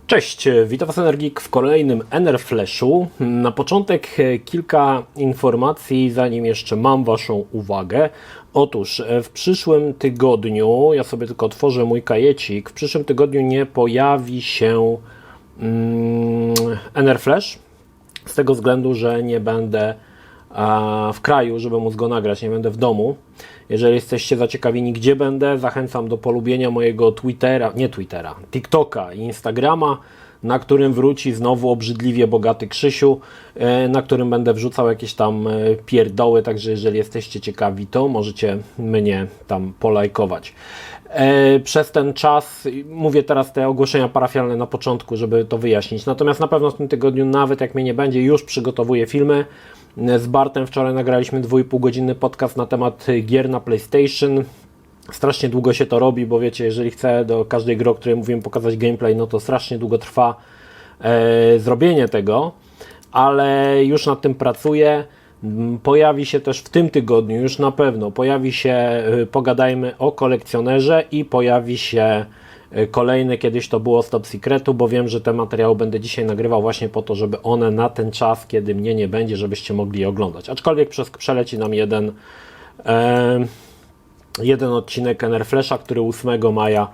Cześć, witam Was Energik w kolejnym Enerflashu. Na początek kilka informacji, zanim jeszcze mam Waszą uwagę. Otóż w przyszłym tygodniu, ja sobie tylko otworzę mój kajecik, w przyszłym tygodniu nie pojawi się Enerflash, z tego względu, że nie będę w kraju, żeby móc go nagrać, nie będę w domu. Jeżeli jesteście zaciekawieni, gdzie będę, zachęcam do polubienia mojego TikToka i Instagrama, na którym wróci znowu obrzydliwie bogaty Krzysiu, na którym będę wrzucał jakieś tam pierdoły, także jeżeli jesteście ciekawi, to możecie mnie tam polajkować. Przez ten czas, mówię teraz te ogłoszenia parafialne na początku, żeby to wyjaśnić, natomiast na pewno w tym tygodniu, nawet jak mnie nie będzie, już przygotowuję filmy. Z Bartem wczoraj nagraliśmy 2,5-godzinny podcast na temat gier na PlayStation. Strasznie długo się to robi, bo wiecie, jeżeli chcę do każdej gry, o której mówiłem, pokazać gameplay, no to strasznie długo trwa zrobienie tego, ale już nad tym pracuję. Pojawi się też w tym tygodniu, już na pewno, pojawi się Pogadajmy o kolekcjonerze i pojawi się kolejny, kiedyś to było Stop Secretu, bo wiem, że te materiały będę dzisiaj nagrywał właśnie po to, żeby one na ten czas, kiedy mnie nie będzie, żebyście mogli je oglądać. Aczkolwiek przeleci nam jeden odcinek Enerflasha, który 8 maja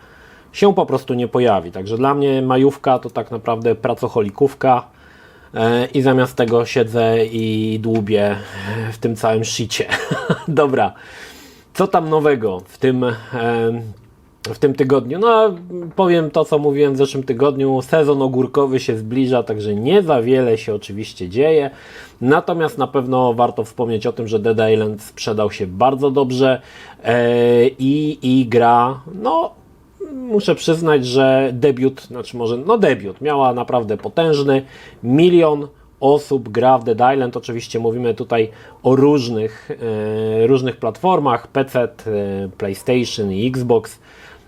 się po prostu nie pojawi. Także dla mnie majówka to tak naprawdę pracocholikówka i zamiast tego siedzę i dłubię w tym całym shicie. Dobra, co tam nowego w tym tygodniu? No, powiem to, co mówiłem w zeszłym tygodniu. Sezon ogórkowy się zbliża, także nie za wiele się oczywiście dzieje. Natomiast na pewno warto wspomnieć o tym, że Dead Island sprzedał się bardzo dobrze i gra, no muszę przyznać, że debiut, debiut miała naprawdę potężny. 1 milion osób gra w Dead Island. Oczywiście mówimy tutaj o różnych platformach, PC, PlayStation i Xbox.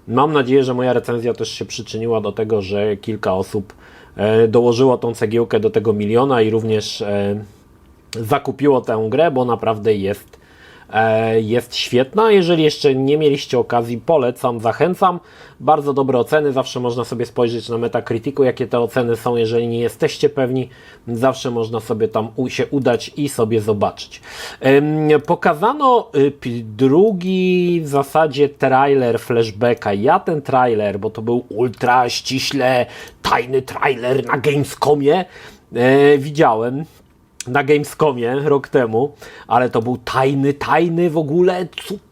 Mam nadzieję, że moja recenzja też się przyczyniła do tego, że kilka osób dołożyło tą cegiełkę do tego 1 miliona i również zakupiło tę grę, bo naprawdę jest świetna. Jeżeli jeszcze nie mieliście okazji, polecam, zachęcam. Bardzo dobre oceny, zawsze można sobie spojrzeć na Metacriticu, jakie te oceny są. Jeżeli nie jesteście pewni, zawsze można sobie tam się udać i sobie zobaczyć. Pokazano drugi w zasadzie trailer flashbacka. Ja ten trailer, bo to był ultra ściśle tajny trailer na Gamescomie, widziałem. Na Gamescomie rok temu, ale to był tajny w ogóle,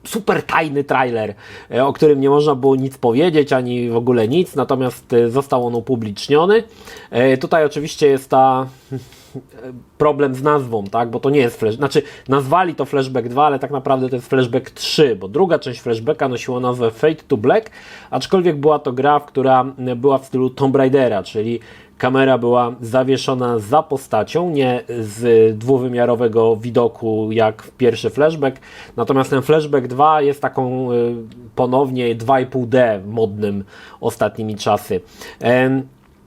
super tajny trailer, o którym nie można było nic powiedzieć, ani w ogóle nic, natomiast został on upubliczniony. Tutaj oczywiście jest problem z nazwą, tak, bo to nie jest nazwali to Flashback 2, ale tak naprawdę to jest Flashback 3, bo druga część Flashbacka nosiła nazwę Fade to Black, aczkolwiek była to gra, która była w stylu Tomb Raidera, czyli kamera była zawieszona za postacią, nie z dwuwymiarowego widoku jak w pierwszy flashback. Natomiast ten flashback 2 jest taką ponownie 2,5D modnym ostatnimi czasy.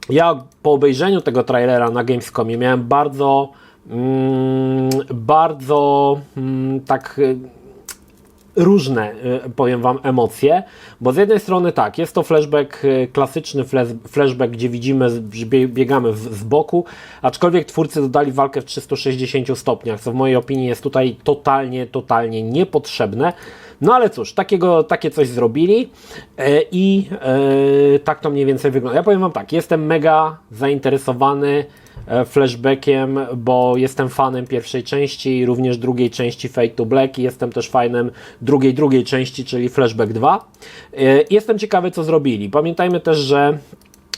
Ja po obejrzeniu tego trailera na Gamescomie miałem bardzo różne, powiem Wam, emocje, bo z jednej strony tak, jest to flashback, klasyczny flashback, gdzie widzimy, że biegamy z boku, aczkolwiek twórcy dodali walkę w 360 stopniach, co w mojej opinii jest tutaj totalnie niepotrzebne. No ale cóż, takie coś zrobili i tak to mniej więcej wygląda. Ja powiem Wam tak, jestem mega zainteresowany flashbackiem, bo jestem fanem pierwszej części, również drugiej części Fade to Black i jestem też fanem drugiej części, czyli Flashback 2. Jestem ciekawy, co zrobili. Pamiętajmy też, że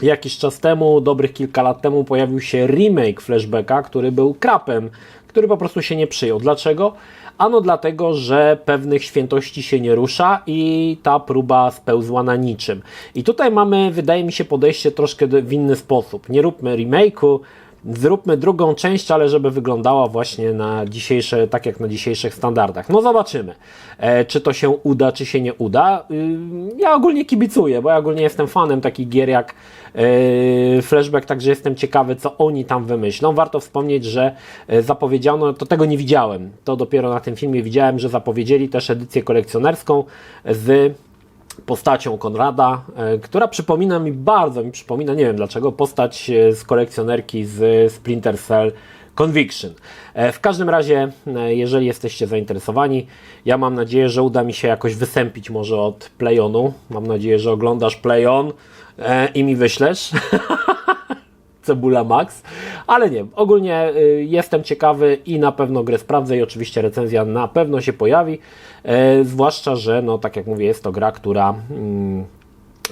jakiś czas temu, dobrych kilka lat temu, pojawił się remake Flashbacka, który był krapem, który po prostu się nie przyjął. Dlaczego? Ano dlatego, że pewnych świętości się nie rusza i ta próba spełzła na niczym. I tutaj mamy, wydaje mi się, podejście troszkę w inny sposób. Nie róbmy remake'u, zróbmy drugą część, ale żeby wyglądała właśnie na dzisiejsze, tak jak na dzisiejszych standardach. No zobaczymy, czy to się uda, czy się nie uda. Ja ogólnie kibicuję, bo ja ogólnie jestem fanem takich gier jak Flashback, także jestem ciekawy, co oni tam wymyślą. Warto wspomnieć, że zapowiedziano, to tego nie widziałem, to dopiero na tym filmie widziałem, że zapowiedzieli też edycję kolekcjonerską z postacią Konrada, która przypomina mi, bardzo mi przypomina, nie wiem dlaczego, postać z kolekcjonerki z Splinter Cell Conviction. W każdym razie, jeżeli jesteście zainteresowani, ja mam nadzieję, że uda mi się jakoś wysępić może od Playonu. Mam nadzieję, że oglądasz Playon i mi wyślesz. Cebula Max, ale nie, ogólnie jestem ciekawy i na pewno grę sprawdzę i oczywiście recenzja na pewno się pojawi, zwłaszcza, że no tak jak mówię, jest to gra, która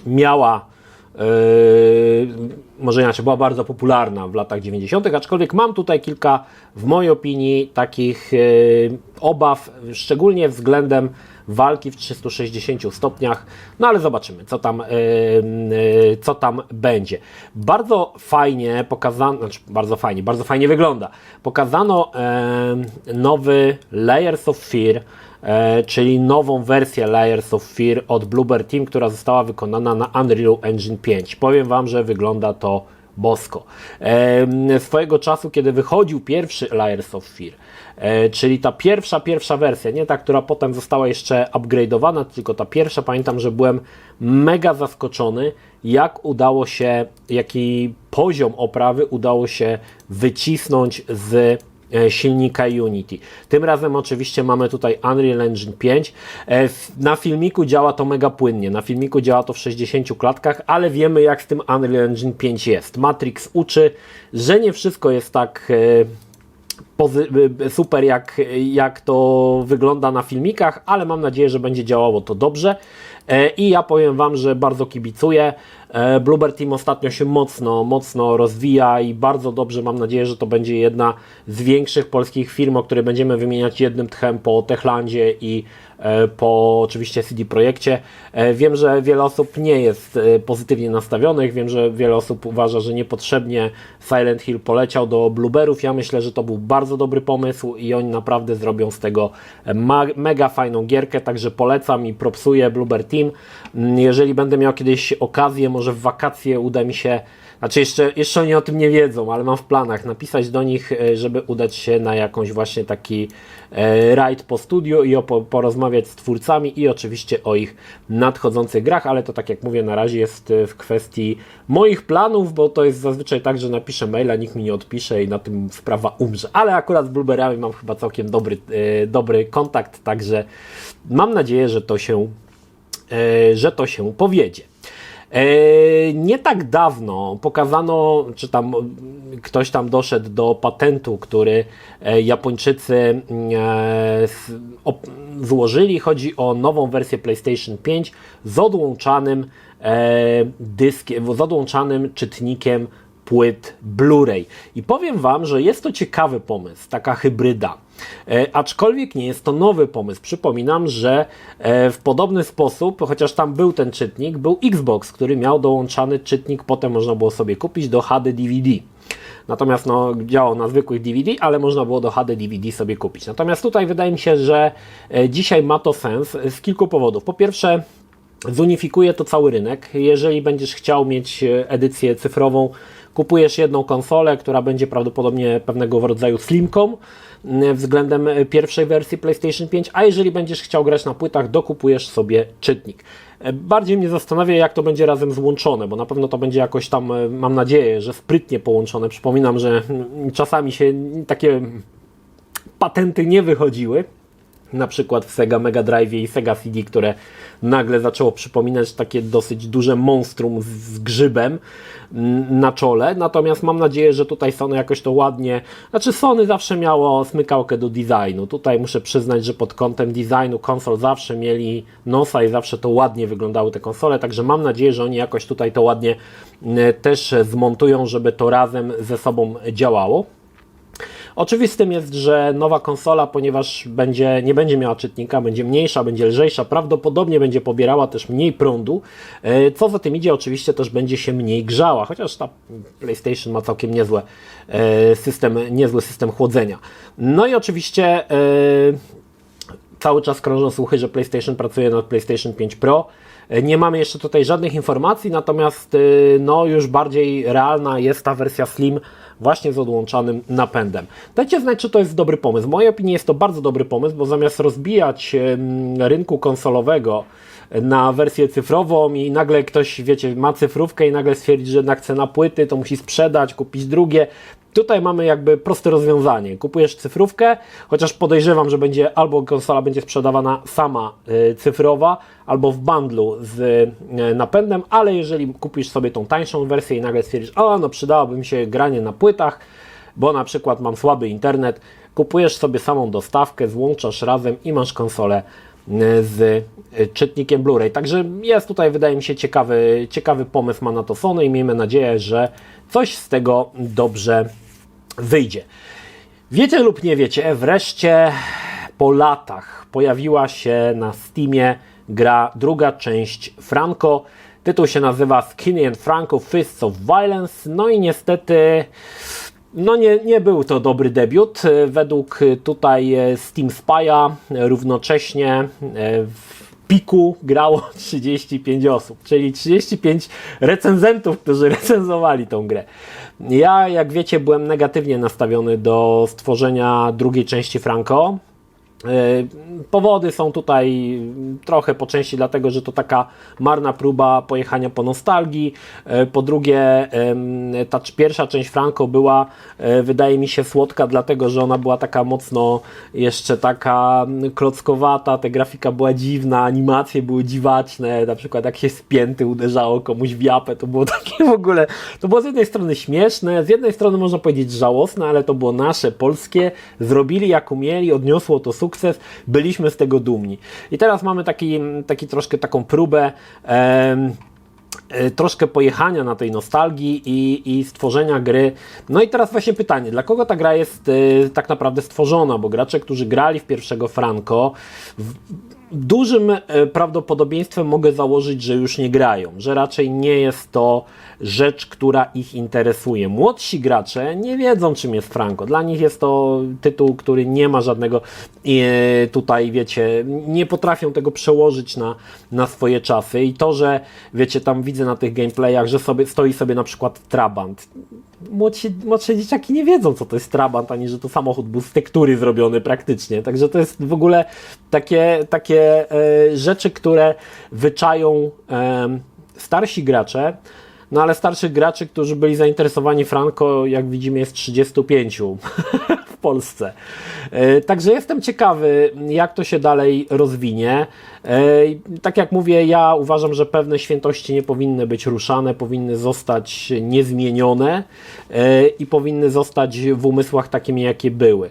miała może inaczej, była bardzo popularna w latach 90., aczkolwiek mam tutaj kilka, w mojej opinii, takich obaw, szczególnie względem walki w 360 stopniach, no ale zobaczymy, co tam będzie. Bardzo fajnie pokazano, znaczy bardzo fajnie wygląda. Pokazano nowy Layers of Fear, czyli nową wersję Layers of Fear od Bloober Team, która została wykonana na Unreal Engine 5. Powiem Wam, że wygląda to bosko. Swojego czasu, kiedy wychodził pierwszy Layers of Fear, czyli ta pierwsza wersja, nie ta, która potem została jeszcze upgrade'owana, tylko ta pierwsza, pamiętam, że byłem mega zaskoczony, jak udało się, jaki poziom oprawy udało się wycisnąć z silnika Unity. Tym razem oczywiście mamy tutaj Unreal Engine 5. Na filmiku działa to mega płynnie, na filmiku działa to w 60 klatkach, ale wiemy, jak z tym Unreal Engine 5 jest. Matrix uczy, że nie wszystko jest tak super, jak to wygląda na filmikach, ale mam nadzieję, że będzie działało to dobrze. I ja powiem Wam, że bardzo kibicuję. Bloober Team ostatnio się mocno rozwija i bardzo dobrze, mam nadzieję, że to będzie jedna z większych polskich firm, o której będziemy wymieniać jednym tchem po Techlandzie i po oczywiście CD Projekcie. Wiem, że wiele osób nie jest pozytywnie nastawionych, wiem, że wiele osób uważa, że niepotrzebnie Silent Hill poleciał do Blooberów. Ja myślę, że to był bardzo dobry pomysł i oni naprawdę zrobią z tego mega fajną gierkę, także polecam i propsuję Bloober Team. Jeżeli będę miał kiedyś okazję, może w wakacje uda mi się, znaczy jeszcze oni o tym nie wiedzą, ale mam w planach napisać do nich, żeby udać się na jakąś właśnie taki rajd po studiu i porozmawiać z twórcami i oczywiście o ich nadchodzących grach, ale to tak jak mówię, na razie jest w kwestii moich planów, bo to jest zazwyczaj tak, że napiszę maila, nikt mi nie odpisze i na tym sprawa umrze, ale akurat z Blooberami mam chyba całkiem dobry kontakt, także mam nadzieję, że to się powiedzie. Nie tak dawno pokazano, czy tam ktoś tam doszedł do patentu, który Japończycy złożyli. Chodzi o nową wersję PlayStation 5 z odłączanym dyskiem, z odłączanym czytnikiem płyt Blu-ray. I powiem Wam, że jest to ciekawy pomysł, taka hybryda. Aczkolwiek nie jest to nowy pomysł. Przypominam, że w podobny sposób, chociaż tam był ten czytnik, był Xbox, który miał dołączany czytnik, potem można było sobie kupić do HD DVD. Natomiast no, działał na zwykłych DVD, ale można było do HD DVD sobie kupić. Natomiast tutaj wydaje mi się, że dzisiaj ma to sens z kilku powodów. Po pierwsze, zunifikuje to cały rynek. Jeżeli będziesz chciał mieć edycję cyfrową, kupujesz jedną konsolę, która będzie prawdopodobnie pewnego rodzaju slimką względem pierwszej wersji PlayStation 5, a jeżeli będziesz chciał grać na płytach, dokupujesz sobie czytnik. Bardziej mnie zastanawia, jak to będzie razem złączone, bo na pewno to będzie jakoś tam, mam nadzieję, że sprytnie połączone. Przypominam, że czasami się takie patenty nie wychodziły. Na przykład w Sega Mega Drive i Sega CD, które nagle zaczęło przypominać takie dosyć duże monstrum z grzybem na czole. Natomiast mam nadzieję, że tutaj Sony jakoś to ładnie... Znaczy Sony zawsze miało smykałkę do designu. Tutaj muszę przyznać, że pod kątem designu konsol zawsze mieli nosa i zawsze to ładnie wyglądały te konsole. Także mam nadzieję, że oni jakoś tutaj to ładnie też zmontują, żeby to razem ze sobą działało. Oczywistym jest, że nowa konsola, ponieważ nie będzie miała czytnika, będzie mniejsza, będzie lżejsza, prawdopodobnie będzie pobierała też mniej prądu, co za tym idzie, oczywiście też będzie się mniej grzała, chociaż ta PlayStation ma całkiem niezły system chłodzenia. No i oczywiście cały czas krążą słuchy, że PlayStation pracuje nad PlayStation 5 Pro. Nie mamy jeszcze tutaj żadnych informacji, natomiast no, już bardziej realna jest ta wersja Slim właśnie z odłączanym napędem. Dajcie znać, czy to jest dobry pomysł. W mojej opinii jest to bardzo dobry pomysł, bo zamiast rozbijać rynku konsolowego na wersję cyfrową i nagle ktoś, wiecie, ma cyfrówkę i nagle stwierdzi, że jednak chce na płyty, to musi sprzedać, kupić drugie. Tutaj mamy jakby proste rozwiązanie. Kupujesz cyfrówkę, chociaż podejrzewam, że będzie albo konsola będzie sprzedawana sama cyfrowa, albo w bundlu z napędem, ale jeżeli kupisz sobie tą tańszą wersję i nagle stwierdzisz, o no przydałoby mi się granie na płytach, bo na przykład mam słaby internet, kupujesz sobie samą dostawkę, złączasz razem i masz konsolę z czytnikiem Blu-ray. Także jest tutaj, wydaje mi się, ciekawy pomysł ma na to Sony i miejmy nadzieję, że coś z tego dobrze wyjdzie. Wiecie lub nie wiecie, wreszcie po latach pojawiła się na Steamie gra, druga część Franco. Tytuł się nazywa Skinny and Franco Fists of Violence. No i niestety no nie był to dobry debiut. Według tutaj Steam Spy'a równocześnie w piku grało 35 osób, czyli 35 recenzentów, którzy recenzowali tą grę. Ja, jak wiecie, byłem negatywnie nastawiony do stworzenia drugiej części Franco. Powody są tutaj trochę po części dlatego, że to taka marna próba pojechania po nostalgii. Po drugie, ta pierwsza część Franco była, wydaje mi się, słodka, dlatego że ona była taka mocno jeszcze taka klockowata, ta grafika była dziwna, animacje były dziwaczne, na przykład jak się z pięty uderzało komuś w japę, to było takie w ogóle, to było z jednej strony śmieszne, z jednej strony można powiedzieć żałosne, ale to było nasze, polskie, zrobili jak umieli, odniosło to sukces, byliśmy z tego dumni. I teraz mamy taki troszkę taką próbę troszkę pojechania na tej nostalgii i stworzenia gry. No i teraz właśnie pytanie, dla kogo ta gra jest tak naprawdę stworzona? Bo gracze, którzy grali w pierwszego Franco, dużym prawdopodobieństwem mogę założyć, że już nie grają, że raczej nie jest to rzecz, która ich interesuje. Młodsi gracze nie wiedzą, czym jest Franco. Dla nich jest to tytuł, który nie ma żadnego tutaj, wiecie, nie potrafią tego przełożyć na swoje czasy i to, że wiecie, tam widzę na tych gameplayach, że stoi sobie na przykład Trabant. Młodsze dzieciaki nie wiedzą, co to jest Trabant, ani że to samochód był z tektury zrobiony praktycznie. Także to jest w ogóle takie rzeczy, które wyczają starsi gracze, no ale starszych graczy, którzy byli zainteresowani Franco, jak widzimy, jest 35 w Polsce. Także jestem ciekawy, jak to się dalej rozwinie. Tak jak mówię, ja uważam, że pewne świętości nie powinny być ruszane, powinny zostać niezmienione i powinny zostać w umysłach takimi, jakie były.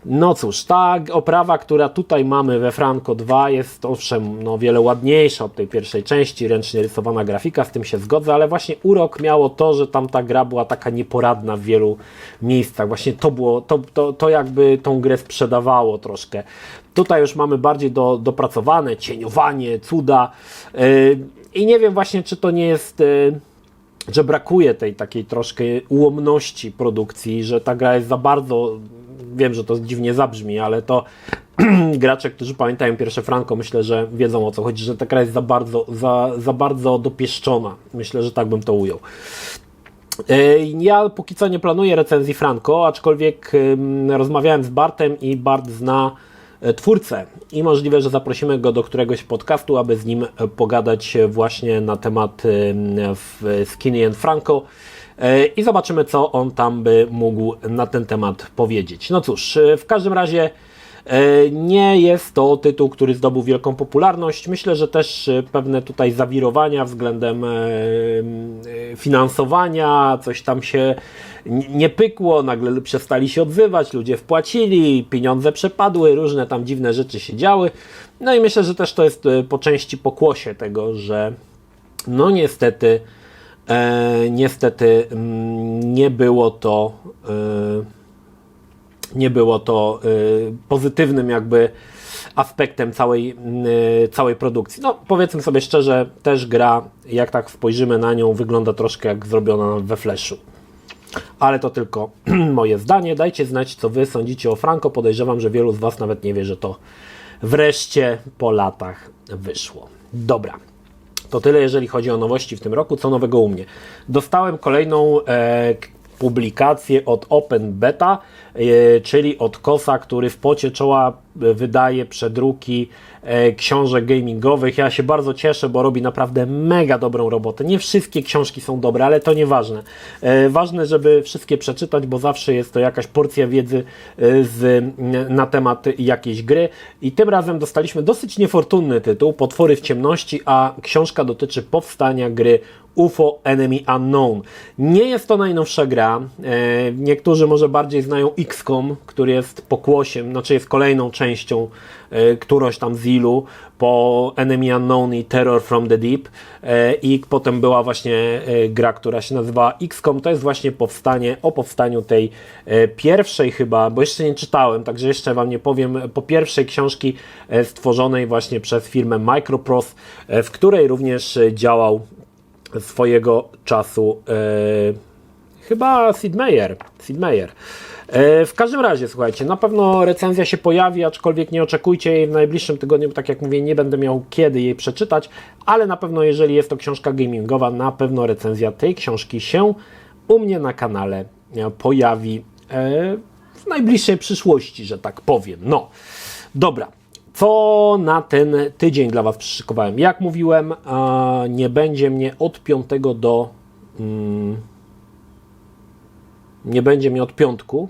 No cóż, ta oprawa, która tutaj mamy we Franco 2 jest owszem no, wiele ładniejsza od tej pierwszej części, ręcznie rysowana grafika, z tym się zgodzę, ale właśnie urok miało to, że tamta gra była taka nieporadna w wielu miejscach. Właśnie to było, to jakby tą grę sprzedawało troszkę. Tutaj już mamy bardziej dopracowane, cieniowanie, cuda i nie wiem właśnie, czy to nie jest, że brakuje tej takiej troszkę ułomności produkcji, że ta gra jest za bardzo, wiem, że to dziwnie zabrzmi, ale to gracze, którzy pamiętają pierwsze Franco, myślę, że wiedzą, o co chodzi, że ta gra jest za bardzo dopieszczona. Myślę, że tak bym to ujął. Ja póki co nie planuję recenzji Franco, aczkolwiek rozmawiałem z Bartem i Bart zna twórcę i możliwe, że zaprosimy go do któregoś podcastu, aby z nim pogadać właśnie na temat Skinny and Franco i zobaczymy, co on tam by mógł na ten temat powiedzieć. No cóż, w każdym razie nie jest to tytuł, który zdobył wielką popularność. Myślę, że też pewne tutaj zawirowania względem finansowania, coś tam się nie pykło, nagle przestali się odzywać, ludzie wpłacili, pieniądze przepadły, różne tam dziwne rzeczy się działy. No i myślę, że też to jest po części pokłosie tego, że no niestety nie było to pozytywnym jakby aspektem całej produkcji. No powiedzmy sobie szczerze, też gra, jak tak spojrzymy na nią, wygląda troszkę jak zrobiona we Flashu. Ale to tylko moje zdanie. Dajcie znać, co Wy sądzicie o Franco. Podejrzewam, że wielu z Was nawet nie wie, że to wreszcie po latach wyszło. Dobra. To tyle, jeżeli chodzi o nowości w tym roku. Co nowego u mnie? Dostałem kolejną publikację od Open Beta, czyli od Kosa, który w pocie czoła wydaje przedruki książek gamingowych. Ja się bardzo cieszę, bo robi naprawdę mega dobrą robotę. Nie wszystkie książki są dobre, ale to nieważne. Ważne, żeby wszystkie przeczytać, bo zawsze jest to jakaś porcja wiedzy na temat jakiejś gry. I tym razem dostaliśmy dosyć niefortunny tytuł, Potwory w ciemności, a książka dotyczy powstania gry UFO Enemy Unknown. Nie jest to najnowsza gra. Niektórzy może bardziej znają XCOM, który jest pokłosiem, znaczy jest kolejną częścią którąś tam z ilu po Enemy Unknown i Terror from the Deep, i potem była właśnie gra, która się nazywa XCOM. To jest właśnie o powstaniu tej pierwszej chyba, bo jeszcze nie czytałem, także jeszcze Wam nie powiem, po pierwszej książki stworzonej właśnie przez firmę Microprose, w której również działał swojego czasu chyba Sid Meier. W każdym razie, słuchajcie, na pewno recenzja się pojawi, aczkolwiek nie oczekujcie jej w najbliższym tygodniu, bo tak jak mówię, nie będę miał kiedy jej przeczytać, ale na pewno, jeżeli jest to książka gamingowa, na pewno recenzja tej książki się u mnie na kanale pojawi w najbliższej przyszłości, że tak powiem. No, dobra. Co na ten tydzień dla Was przyszykowałem? Jak mówiłem, nie będzie mnie od piątego do... nie będzie mnie od piątku.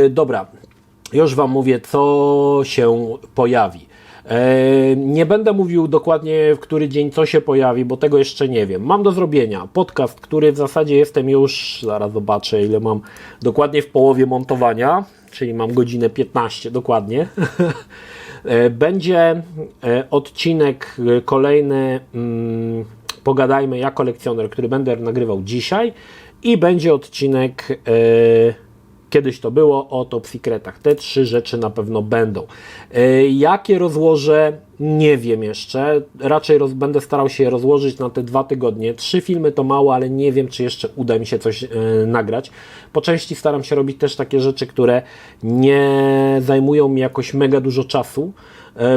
Dobra, już Wam mówię, co się pojawi. Nie będę mówił dokładnie, w który dzień co się pojawi, bo tego jeszcze nie wiem. Mam do zrobienia podcast, który w zasadzie jestem już, zaraz zobaczę, ile mam dokładnie w połowie montowania, czyli mam godzinę 15 dokładnie. Będzie odcinek kolejny, pogadajmy ja kolekcjoner, który będę nagrywał dzisiaj, i będzie odcinek, kiedyś to było, o Top Secretach. Te 3 rzeczy na pewno będą. Jakie rozłożę? Nie wiem jeszcze. Raczej będę starał się je rozłożyć na te 2 tygodnie. 3 filmy to mało, ale nie wiem, czy jeszcze uda mi się coś nagrać. Po części staram się robić też takie rzeczy, które nie zajmują mi jakoś mega dużo czasu,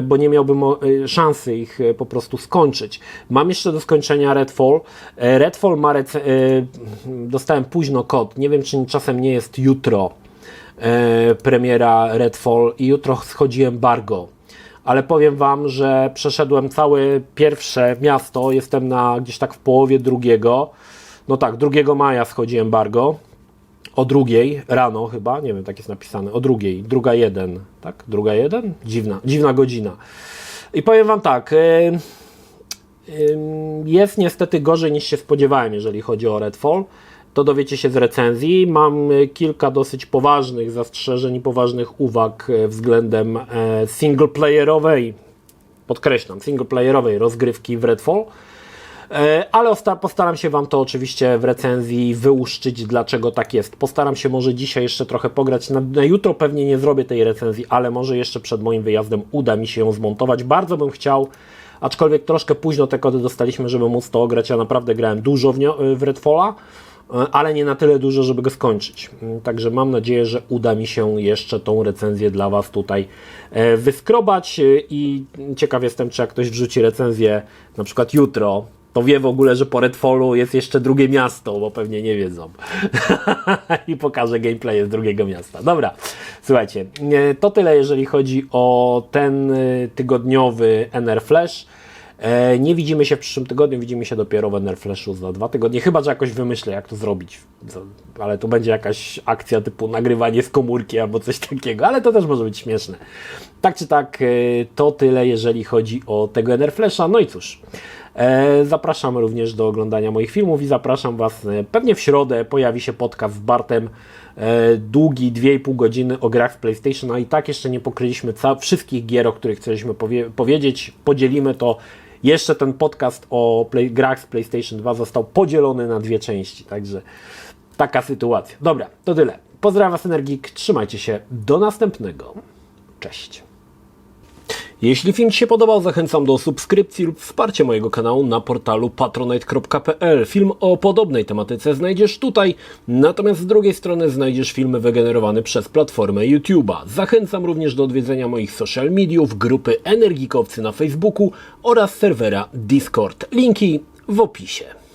bo nie miałbym szansy ich po prostu skończyć. Mam jeszcze do skończenia Redfall. Redfall ma dostałem późno kod. Nie wiem, czy czasem nie jest jutro premiera Redfall i jutro schodzi embargo. Ale powiem Wam, że przeszedłem całe pierwsze miasto. Jestem gdzieś tak w połowie drugiego. No tak, 2 maja schodzi embargo. O 2 rano chyba, nie wiem, tak jest napisane, o 2, 2:01, tak? 2:01? Dziwna godzina. I powiem Wam tak, jest niestety gorzej niż się spodziewałem, jeżeli chodzi o Redfall. To dowiecie się z recenzji. Mam kilka dosyć poważnych zastrzeżeń i poważnych uwag względem singleplayerowej, podkreślam, singleplayerowej rozgrywki w Redfall. Ale postaram się Wam to oczywiście w recenzji wyłuszczyć, dlaczego tak jest. Postaram się może dzisiaj jeszcze trochę pograć. Na jutro pewnie nie zrobię tej recenzji, ale może jeszcze przed moim wyjazdem uda mi się ją zmontować. Bardzo bym chciał, aczkolwiek troszkę późno te kody dostaliśmy, żeby móc to ograć. Ja naprawdę grałem dużo w Redfalla, ale nie na tyle dużo, żeby go skończyć. Także mam nadzieję, że uda mi się jeszcze tą recenzję dla Was tutaj wyskrobać i ciekaw jestem, czy jak ktoś wrzuci recenzję na przykład jutro, to wie w ogóle, że po Redfallu jest jeszcze drugie miasto, bo pewnie nie wiedzą. I pokażę gameplay z drugiego miasta. Dobra, słuchajcie, to tyle, jeżeli chodzi o ten tygodniowy NR Flash. Nie widzimy się w przyszłym tygodniu, widzimy się dopiero w NR Flashu za 2 tygodnie, chyba że jakoś wymyślę, jak to zrobić, ale to będzie jakaś akcja typu nagrywanie z komórki albo coś takiego, ale to też może być śmieszne. Tak czy tak, to tyle, jeżeli chodzi o tego NR Flasha. No i cóż, zapraszam również do oglądania moich filmów i zapraszam Was, pewnie w środę pojawi się podcast z Bartem, długi 2,5 godziny o grach z PlayStation, a i tak jeszcze nie pokryliśmy wszystkich gier, o których chcieliśmy powiedzieć. Podzielimy to. Jeszcze ten podcast o grach z PlayStation 2 został podzielony na 2 części, także taka sytuacja. Dobra, to tyle. Pozdrawiam Was, Energik, trzymajcie się, do następnego. Cześć. Jeśli film Ci się podobał, zachęcam do subskrypcji lub wsparcia mojego kanału na portalu patronite.pl. Film o podobnej tematyce znajdziesz tutaj, natomiast z drugiej strony znajdziesz filmy wygenerowane przez platformę YouTube'a. Zachęcam również do odwiedzenia moich social mediów, grupy Energikowcy na Facebooku oraz serwera Discord. Linki w opisie.